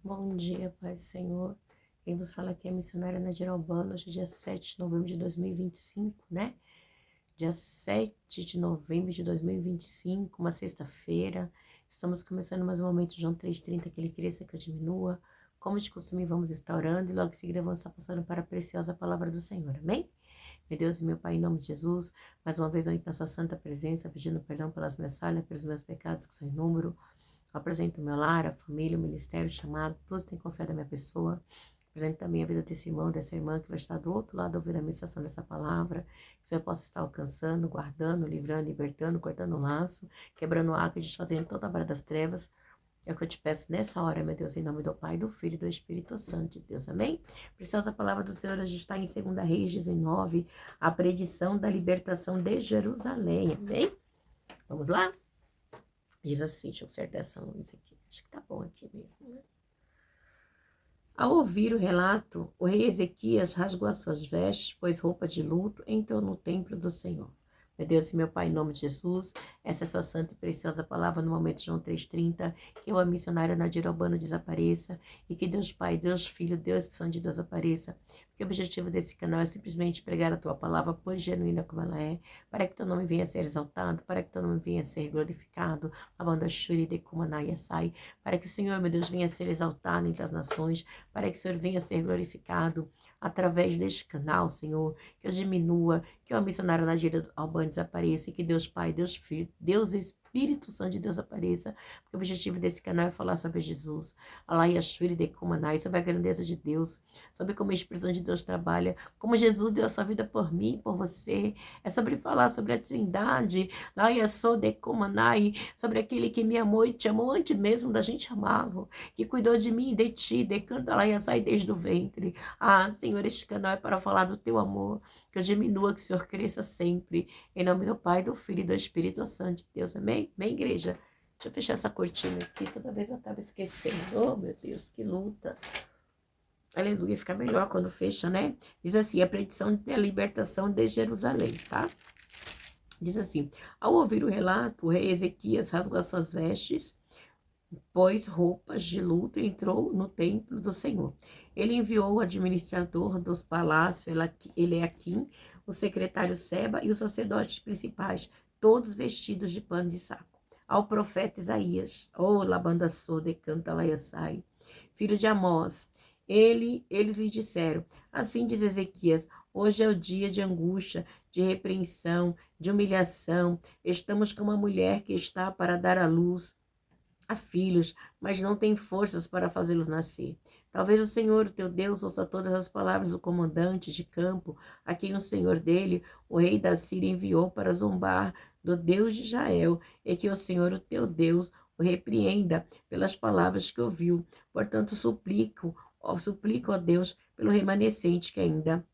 Bom dia, Pai do Senhor. Quem vos fala aqui é a missionária Nadir Albano, hoje é dia 7 de novembro de 2025, né? Dia 7 de novembro de 2025, uma sexta-feira. Estamos começando mais um momento de João 3,30, que ele cresça, que eu diminua. Como de costume, vamos estar orando e logo em seguida vamos estar passando para a preciosa palavra do Senhor, amém? Meu Deus e meu Pai, em nome de Jesus, mais uma vez eu entro na sua santa presença, pedindo perdão pelas minhas falhas, pelos meus pecados, que são inúmeros. Apresento o meu lar, a família, o ministério, o chamado, todos têm confiado na minha pessoa. Apresento também a vida desse irmão, dessa irmã que vai estar do outro lado ouvindo a ministração dessa palavra. Que o Senhor possa estar alcançando, guardando, livrando, libertando, cortando o laço, quebrando o arco e desfazendo toda a obra das trevas. É o que eu te peço nessa hora, meu Deus, em nome do Pai, do Filho e do Espírito Santo de Deus, amém? Preciosa palavra do Senhor hoje está em 2 Reis 19, a predição da libertação de Jerusalém, amém? Vamos lá? Diz assim, deixa eu acertar essa luz aqui. Acho que tá bom aqui mesmo, né? Ao ouvir o relato, o rei Ezequias rasgou as suas vestes, pôs roupa de luto, e entrou no templo do Senhor. Meu Deus e meu Pai, em nome de Jesus, essa é a sua santa e preciosa palavra no momento de João 3,30, que eu, a missionária Nadir Albano, desapareça, e que Deus Pai, Deus Filho, Deus Santo de Deus apareça, porque o objetivo desse canal é simplesmente pregar a tua palavra, por genuína como ela é, para que teu nome venha a ser exaltado, para que teu nome venha a ser glorificado, abanda shuri de kumanaya sai, para que o Senhor, meu Deus, venha a ser exaltado entre as nações, para que o Senhor venha a ser glorificado através deste canal, Senhor, que eu diminua, que o missionário Nadir Albano desapareça, e que Deus Pai, Deus Filho, Deus Espírito Santo de Deus apareça, porque o objetivo desse canal é falar sobre Jesus, Alaiashuri de Kumanai, sobre a grandeza de Deus, sobre como a expressão de Deus trabalha, como Jesus deu a sua vida por mim, por você, é sobre falar sobre a Trindade, Laiaso de Kumanai, sobre aquele que me amou e te amou antes mesmo da gente amá-lo, que cuidou de mim e de ti, decanta lá e sai desde o ventre. Ah, Senhor, este canal é para falar do teu amor, que eu diminua, que o Senhor cresça sempre, em nome do Pai, do Filho e do Espírito Santo de Deus, amém? Amém, igreja? Deixa eu fechar essa cortina aqui, toda vez eu acabo esquecendo. Oh, meu Deus, que luta. Aleluia, fica melhor quando fecha, né? Diz assim, a predição da libertação de Jerusalém, tá? Diz assim, ao ouvir o relato, o rei Ezequias rasgou as suas vestes, pôs roupas de luto e entrou no templo do Senhor. Ele enviou o administrador dos palácios, Eliaquim, o secretário Seba e os sacerdotes principais, todos vestidos de pano de saco. Ao profeta Isaías, Labandassô de Cantalaiaçai, filho de Amós, eles lhe disseram, assim diz Ezequias, hoje é o dia de angústia, de repreensão, de humilhação, estamos como uma mulher que está para dar à luz a filhos, mas não tem forças para fazê-los nascer. Talvez o Senhor, o teu Deus, ouça todas as palavras do comandante de campo, a quem o Senhor dele, o rei da Síria, enviou para zombar do Deus de Israel, e que o Senhor, o teu Deus, o repreenda pelas palavras que ouviu. Portanto, suplico, ó Deus, pelo remanescente que ainda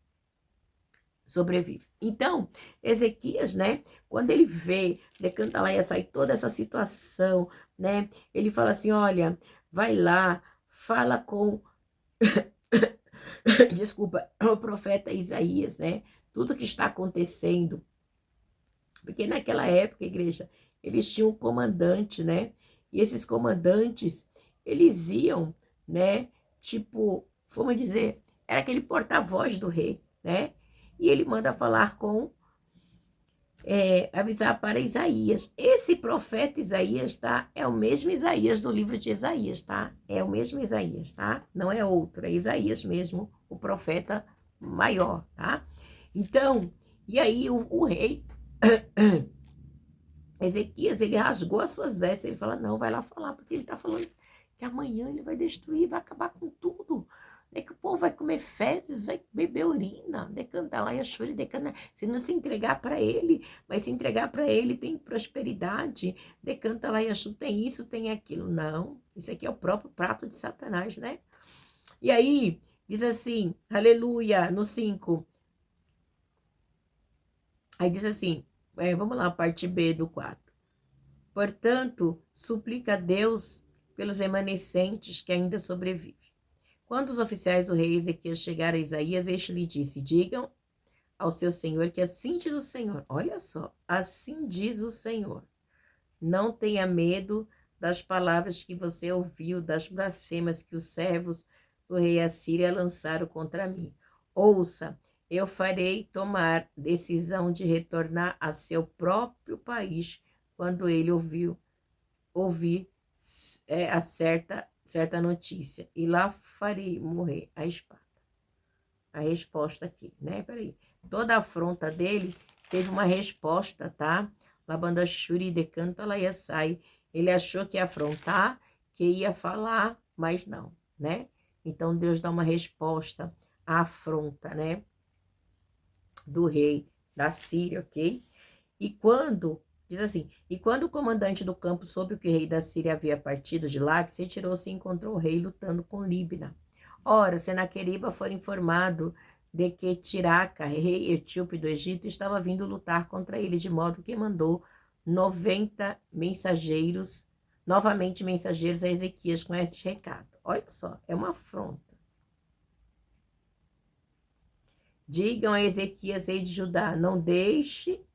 sobrevive. Então, Ezequias, né, quando ele vê, decanta lá e sair toda essa situação, né, ele fala assim, olha, vai lá, fala com, desculpa, o profeta Isaías, né, tudo que está acontecendo, porque naquela época, igreja, eles tinham um comandante, né, e esses comandantes, eles iam, né, tipo, vamos dizer, era aquele porta-voz do rei, né, e ele manda falar com avisar para Isaías. Esse profeta Isaías, tá? É o mesmo Isaías do livro de Isaías, tá? É o mesmo Isaías, tá? Não é outro, é Isaías mesmo, o profeta maior, tá? Então, e aí o rei Ezequias, ele rasgou as suas vestes, ele fala, não, vai lá falar, porque ele tá falando que amanhã ele vai destruir, vai acabar com tudo. É que o povo vai comer fezes, vai beber urina, decantar lá e a chore, decantar. Se não se entregar para ele, vai se entregar para ele, tem prosperidade, decanta lá e a tem isso, tem aquilo. Não, isso aqui é o próprio prato de Satanás, né? E aí, diz assim, aleluia, no 5. Aí diz assim, vamos lá, parte B do 4. Portanto, suplica a Deus pelos remanescentes que ainda sobrevivem. Quando os oficiais do rei Ezequias chegaram a Isaías, este lhe disse, digam ao seu senhor que assim diz o Senhor. Olha só, assim diz o Senhor. Não tenha medo das palavras que você ouviu, das blasfêmias que os servos do rei Assíria lançaram contra mim. Ouça, eu farei tomar decisão de retornar a seu próprio país quando ele ouvir a certa notícia, e lá farei morrer a espada. A resposta aqui, né? Peraí. Toda a afronta dele teve uma resposta, tá? Labanda Shuri decanta lá ia sair. Ele achou que ia afrontar, que ia falar, mas não, né? Então Deus dá uma resposta à afronta, né? Do rei da Síria, ok? E quando, diz assim, e quando o comandante do campo soube que o rei da Síria havia partido de lá, que se retirou-se e encontrou o rei lutando com Líbina. Ora, Senaqueriba foi informado de que Tiraca, rei etíope do Egito, estava vindo lutar contra ele, de modo que mandou 90 mensageiros, novamente mensageiros a Ezequias com este recado. Olha só, é uma afronta. Digam a Ezequias, rei de Judá, não deixe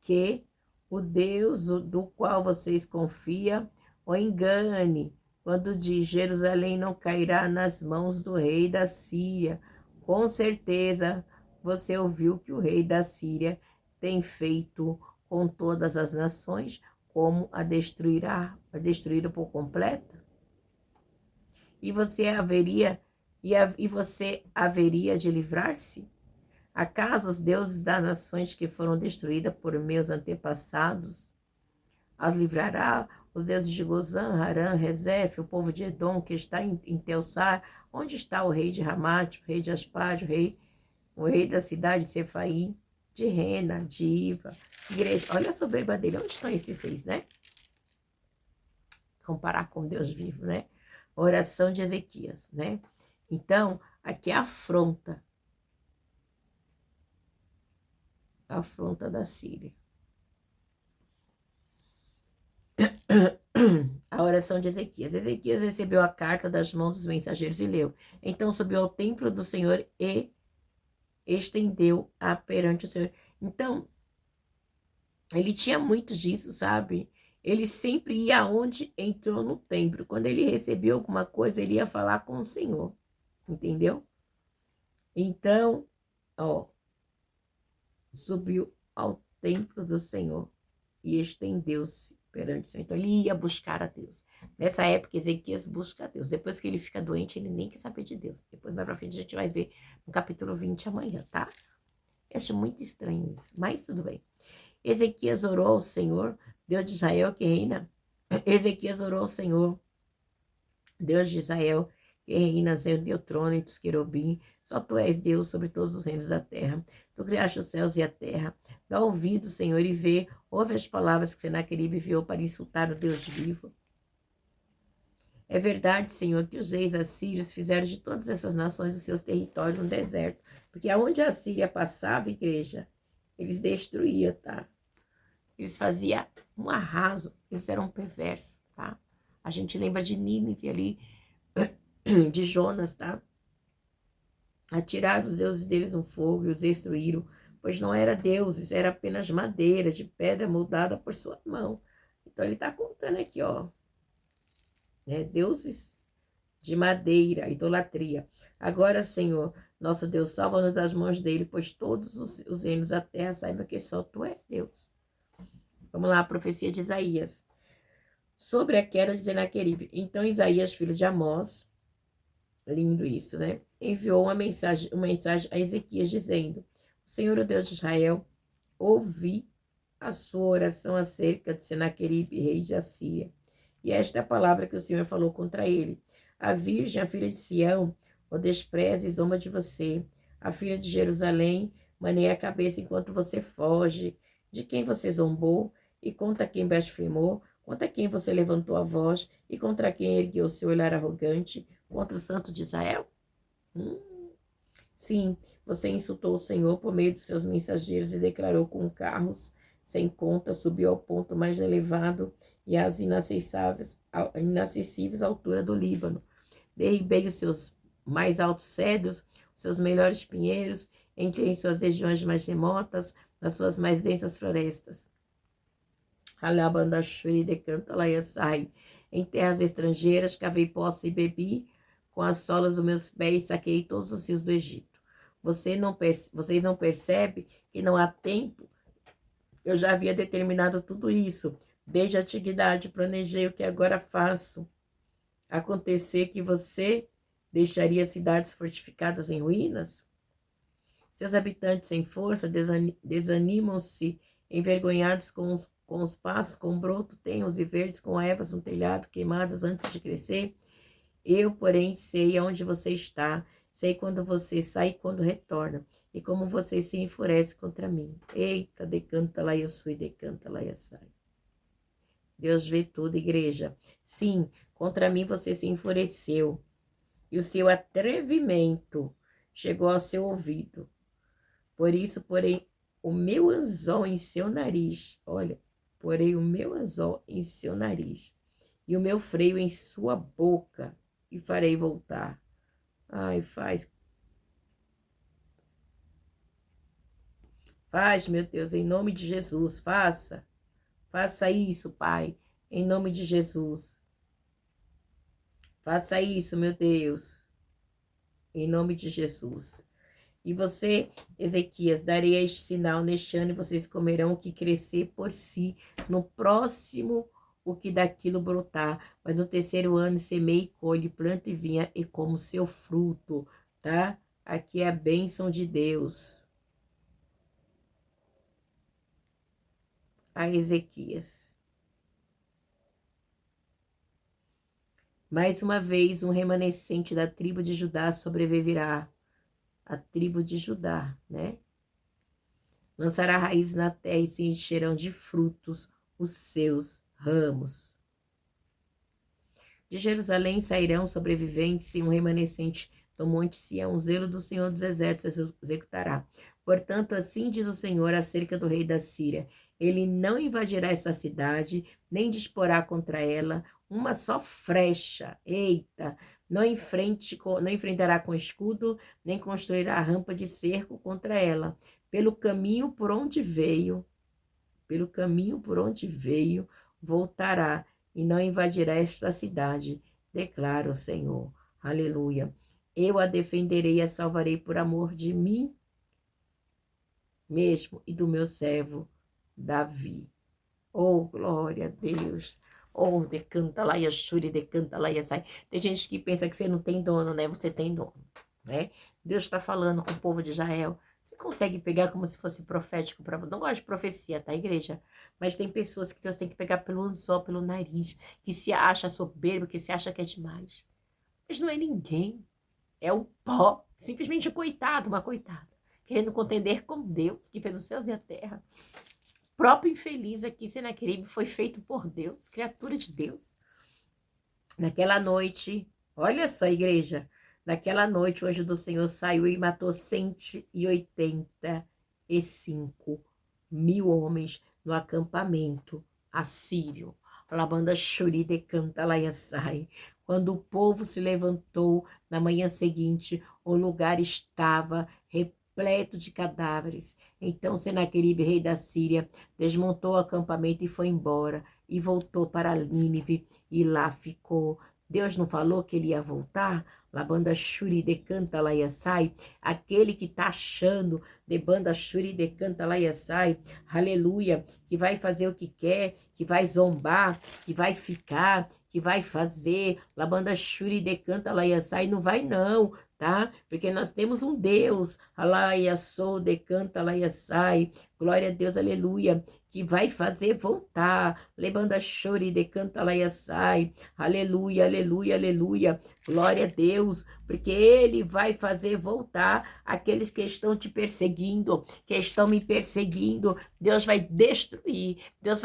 que o Deus do qual vocês confiam o engane, quando diz Jerusalém não cairá nas mãos do rei da Síria. Com certeza você ouviu que o rei da Síria tem feito com todas as nações, como a destruirá por completo? E você haveria de livrar-se? Acaso os deuses das nações que foram destruídas por meus antepassados as livrará? Os deuses de Gozã, Harã, Rezef, o povo de Edom que está em Teusar? Onde está o rei de Ramate, o rei de Aspade, o rei da cidade de Sefaí, de Rena, de Iva, igreja? Olha a soberba dele, onde estão esses seis, né? Comparar com Deus vivo, né? Oração de Ezequias, né? Então, aqui é a afronta da Síria. A oração de Ezequias. Ezequias recebeu a carta das mãos dos mensageiros e leu. Então subiu ao templo do Senhor e estendeu-a perante o Senhor. Então, ele tinha muito disso, sabe? Ele sempre ia aonde entrou no templo. Quando ele recebia alguma coisa, ele ia falar com o Senhor. Entendeu? Então, ó, subiu ao templo do Senhor e estendeu-se perante o Senhor. Então, ele ia buscar a Deus. Nessa época, Ezequias busca a Deus. Depois que ele fica doente, ele nem quer saber de Deus. Depois, mais pra frente, a gente vai ver no capítulo 20 amanhã, tá? Eu acho muito estranho isso, mas tudo bem. Ezequias orou ao Senhor, Deus de Israel que reina. Ezequias orou ao Senhor, Deus de Israel, que reinas em teu trono e dos querubim. Só tu és Deus sobre todos os reinos da terra. Tu criaste os céus e a terra. Dá ouvido, Senhor, e vê. Ouve as palavras que Senaqueribe enviou para insultar o Deus vivo. É verdade, Senhor, que os reis assírios fizeram de todas essas nações os seus territórios no deserto. Porque aonde a Síria passava, igreja, eles destruíam, tá? Eles faziam um arraso. Eles eram perversos, tá? A gente lembra de Nínive ali, de Jonas, tá? Atiraram os deuses deles no fogo e os destruíram, pois não era deuses, era apenas madeira de pedra moldada por sua mão. Então ele está contando aqui, ó, né? Deuses de madeira, idolatria. Agora, Senhor, nosso Deus, salva-nos das mãos dele, pois todos os reinos da terra saibam que só tu és Deus. Vamos lá, a profecia de Isaías. Sobre a queda de Senaqueribe. Então Isaías, filho de Amós, lindo isso, né? Enviou uma mensagem a Ezequias dizendo: o Senhor, o Deus de Israel, ouvi a sua oração acerca de Senaqueribe, rei de Assíria. E esta é a palavra que o Senhor falou contra ele. A virgem, a filha de Sião, o despreza e zomba de você. A filha de Jerusalém maneia a cabeça enquanto você foge. De quem você zombou e contra quem blasfemou, contra quem você levantou a voz e contra quem ergueu seu olhar arrogante, contra o santo de Israel? Sim, você insultou o Senhor por meio de seus mensageiros e declarou com carros sem conta, subiu ao ponto mais elevado e às inacessíveis altura do Líbano. Derribei os seus mais altos cedros, os seus melhores pinheiros, entrei em suas regiões mais remotas, nas suas mais densas florestas. Alabandashuri decanta lá sai. Em terras estrangeiras, cavei poços e bebi, com as solas dos meus pés saquei todos os rios do Egito. Vocês não percebem que não há tempo? Eu já havia determinado tudo isso. Desde a antiguidade planejei o que agora faço. Acontecer que você deixaria cidades fortificadas em ruínas? Seus habitantes sem força desanimam-se, envergonhados com os passos, com broto tenros e verdes, com ervas no telhado, queimadas antes de crescer. Eu, porém, sei aonde você está, sei quando você sai e quando retorna, e como você se enfurece contra mim. Eita, decanta lá eu sou e decanta lá eu sai. Deus vê tudo, igreja. Sim, contra mim você se enfureceu, e o seu atrevimento chegou ao seu ouvido. Por isso, porém, o meu anzol em seu nariz. Olha, porei o meu anzol em seu nariz e o meu freio em sua boca e farei voltar. Ai, faz, meu Deus, em nome de Jesus, faça isso, Pai, em nome de Jesus. Faça isso, meu Deus, em nome de Jesus. E você, Ezequias, darei este sinal neste ano e vocês comerão o que crescer por si. No próximo, o que daquilo brotar. Mas no terceiro ano, semeie, colhe, planta e vinha e como seu fruto, tá? Aqui é a bênção de Deus. A Ezequias. Mais uma vez, um remanescente da tribo de Judá sobreviverá. A tribo de Judá, né? Lançará raízes na terra e se encherão de frutos os seus ramos. De Jerusalém sairão sobreviventes e um remanescente do monte Sião, o zelo do Senhor dos Exércitos executará. Portanto, assim diz o Senhor acerca do rei da Síria: ele não invadirá essa cidade, nem disporá contra ela uma só flecha. Eita! Não enfrentará com escudo, nem construirá rampa de cerco contra ela. Pelo caminho por onde veio, voltará e não invadirá esta cidade, declara o Senhor. Aleluia. Eu a defenderei e a salvarei por amor de mim mesmo e do meu servo Davi. Oh, glória a Deus. Oh, decanta lá e Ashuri, decanta lá e sai. Tem gente que pensa que você não tem dono, né? Você tem dono, né? Deus está falando com o povo de Israel. Você consegue pegar como se fosse profético para você? Não gosto de profecia, tá, igreja? Mas tem pessoas que Deus tem que pegar pelo anzol, pelo nariz, que se acha soberbo, que se acha que é demais. Mas não é ninguém. É o pó. Simplesmente um coitado, uma coitada. Querendo contender com Deus, que fez os céus e a terra. O próprio infeliz aqui, Senaqueribe, foi feito por Deus, criatura de Deus. Naquela noite, olha só, igreja, naquela noite o anjo do Senhor saiu e matou 185.000 homens no acampamento assírio. Labanda Shuri decanta Laiasai. Quando o povo se levantou na manhã seguinte, o lugar estava repleto de cadáveres. Então Senaqueribe, rei da Síria, desmontou o acampamento e foi embora, e voltou para Nínive, e lá ficou. Deus não falou que ele ia voltar? Labanda Shuri decanta Laiasai, aquele que está achando, de banda Shuri decanta Laiasai, aleluia, que vai fazer o que quer, que vai zombar, que vai ficar, que vai fazer, Labanda Shuri decanta Laiasai, não vai não, tá? Porque nós temos um Deus, Alaiassou decanta Laiasai, glória a Deus, aleluia, que vai fazer voltar, Lebanda Shuri decanta Laiasai, aleluia, aleluia, aleluia, glória a Deus, porque ele vai fazer voltar aqueles que estão te perseguindo, que estão me perseguindo. Deus vai destruir. Deus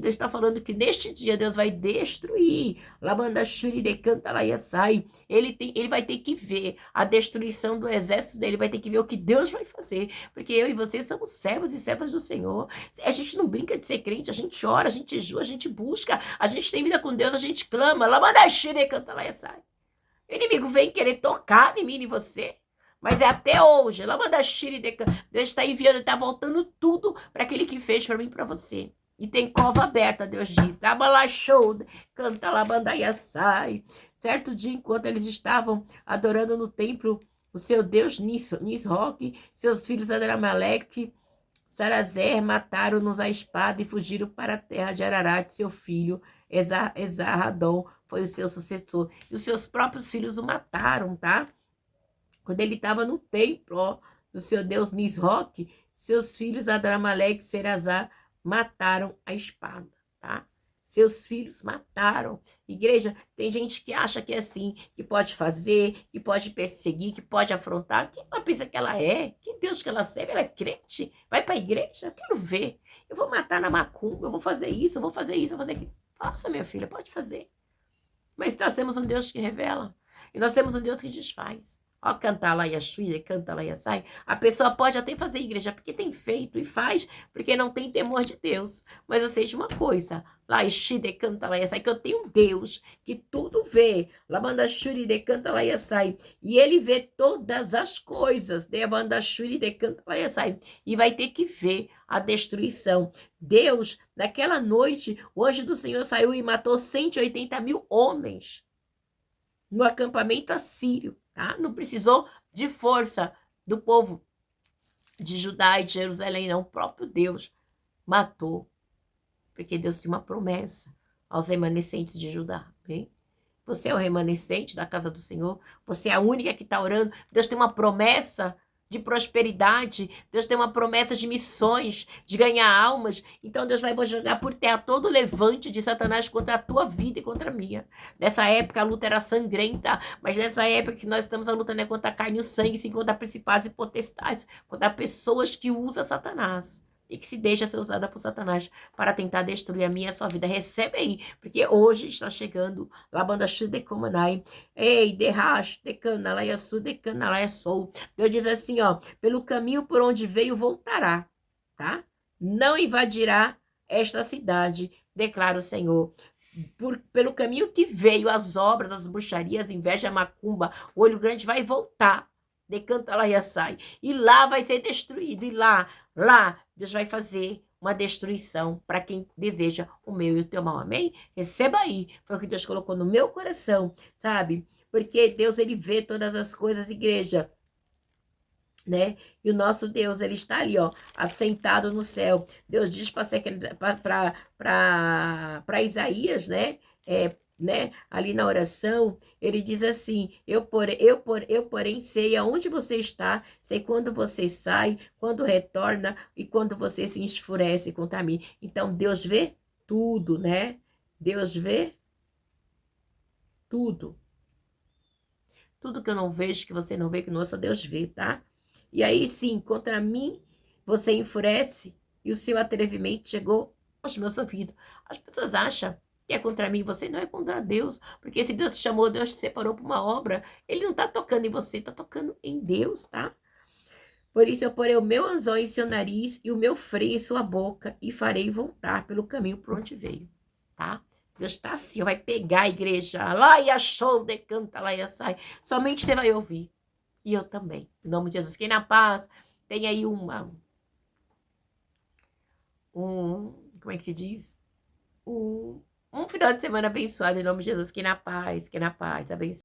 está falando que neste dia Deus vai destruir. Labanda Shuri decanta Laiasai. Ele vai ter que ver a destruição do exército dele, vai ter que ver o que Deus vai fazer, porque eu e você somos servos e servas do Senhor. A gente não brinca de ser crente, a gente ora, a gente jejua, a gente busca, a gente tem vida com Deus, a gente clama. Labanda Shuri decanta Laiasai. O inimigo vem querer tocar em mim e em você. Mas é até hoje. Deus está enviando, está voltando tudo para aquele que fez para mim e para você. E tem cova aberta, Deus diz. Dabala show, canta lá, bandaia sai. Certo dia, enquanto eles estavam adorando no templo o seu Deus Nisroque, seus filhos Adrameleque, Sarazer mataram-nos a espada e fugiram para a terra de Ararat, seu filho, Esarhadon, foi o seu sucessor. E os seus próprios filhos o mataram, tá? Quando ele estava no templo, ó, do seu Deus Nisroque, seus filhos Adrameleque e Serazar mataram a espada, tá? Seus filhos mataram. Igreja, tem gente que acha que é assim, que pode fazer, que pode perseguir, que pode afrontar. Quem ela pensa que ela é? Que Deus que ela serve? Ela é crente? Vai para a igreja? Eu quero ver. Eu vou matar na macumba, eu vou fazer isso, eu vou fazer isso, eu vou fazer aquilo. Faça, minha filha, pode fazer. Mas nós temos um Deus que revela. E nós temos um Deus que desfaz. Ó, cantar lá e a Shwida, canta lá e a sai. A pessoa pode até fazer igreja porque tem feito e faz, porque não tem temor de Deus. Mas eu sei de uma coisa, lá e Shwida, canta lá e a sai, que eu tenho um Deus que tudo vê. Lá manda Shwida, canta lá e a sai. E ele vê todas as coisas. De manda Shwida, canta lá e a sai. E vai ter que ver a destruição. Deus, naquela noite, o anjo do Senhor saiu e matou 180 mil homens no acampamento assírio, tá? Não precisou de força do povo de Judá e de Jerusalém, não. O próprio Deus matou, porque Deus tinha uma promessa aos remanescentes de Judá, bem? Você é o remanescente da casa do Senhor, você é a única que está orando. Deus tem uma promessa de prosperidade, Deus tem uma promessa de missões, de ganhar almas. Então Deus vai jogar por terra todo o levante de Satanás contra a tua vida e contra a minha. Nessa época a luta era sangrenta, mas nessa época que nós estamos a luta não é contra a carne e o sangue, sim contra principados e potestades, contra pessoas que usam Satanás e que se deixa ser usada por Satanás para tentar destruir a minha e a sua vida. Recebe aí, porque hoje está chegando Labanda Shudekomanai, ei, derrash, decanalaia su, decanalaia sou. Deus diz assim, ó, pelo caminho por onde veio voltará, tá? Não invadirá esta cidade, declara o Senhor. Pelo caminho que veio, as obras, as bruxarias, a inveja, a macumba, o olho grande vai voltar. Decanta lá e sai. E lá vai ser destruído. E lá, Deus vai fazer uma destruição para quem deseja o meu e o teu mal. Amém? Receba aí. Foi o que Deus colocou no meu coração, sabe? Porque Deus, ele vê todas as coisas, igreja. Né? E o nosso Deus, ele está ali, ó, assentado no céu. Deus diz para Isaías, né? Né? Ali na oração, ele diz assim: eu porém sei aonde você está, sei quando você sai, quando retorna e quando você se enfurece contra mim. Então Deus vê tudo, né? Deus vê tudo. Tudo que eu não vejo, que você não vê, que nosso Deus vê, tá? E aí sim, contra mim, você enfurece e o seu atrevimento chegou aos meus ouvidos. As pessoas acham que é contra mim, você não é contra Deus. Porque se Deus te chamou, Deus te separou para uma obra, ele não está tocando em você, está tocando em Deus, tá? Por isso eu porei o meu anzol em seu nariz e o meu freio em sua boca e farei voltar pelo caminho por onde veio, tá? Deus está assim, vai pegar a igreja, lá e achou, decanta, lá e sai. Somente você vai ouvir. E eu também. Em nome de Jesus. Quem na paz tem aí como é que se diz? Um final de semana abençoado em nome de Jesus. Quem na paz, abençoado.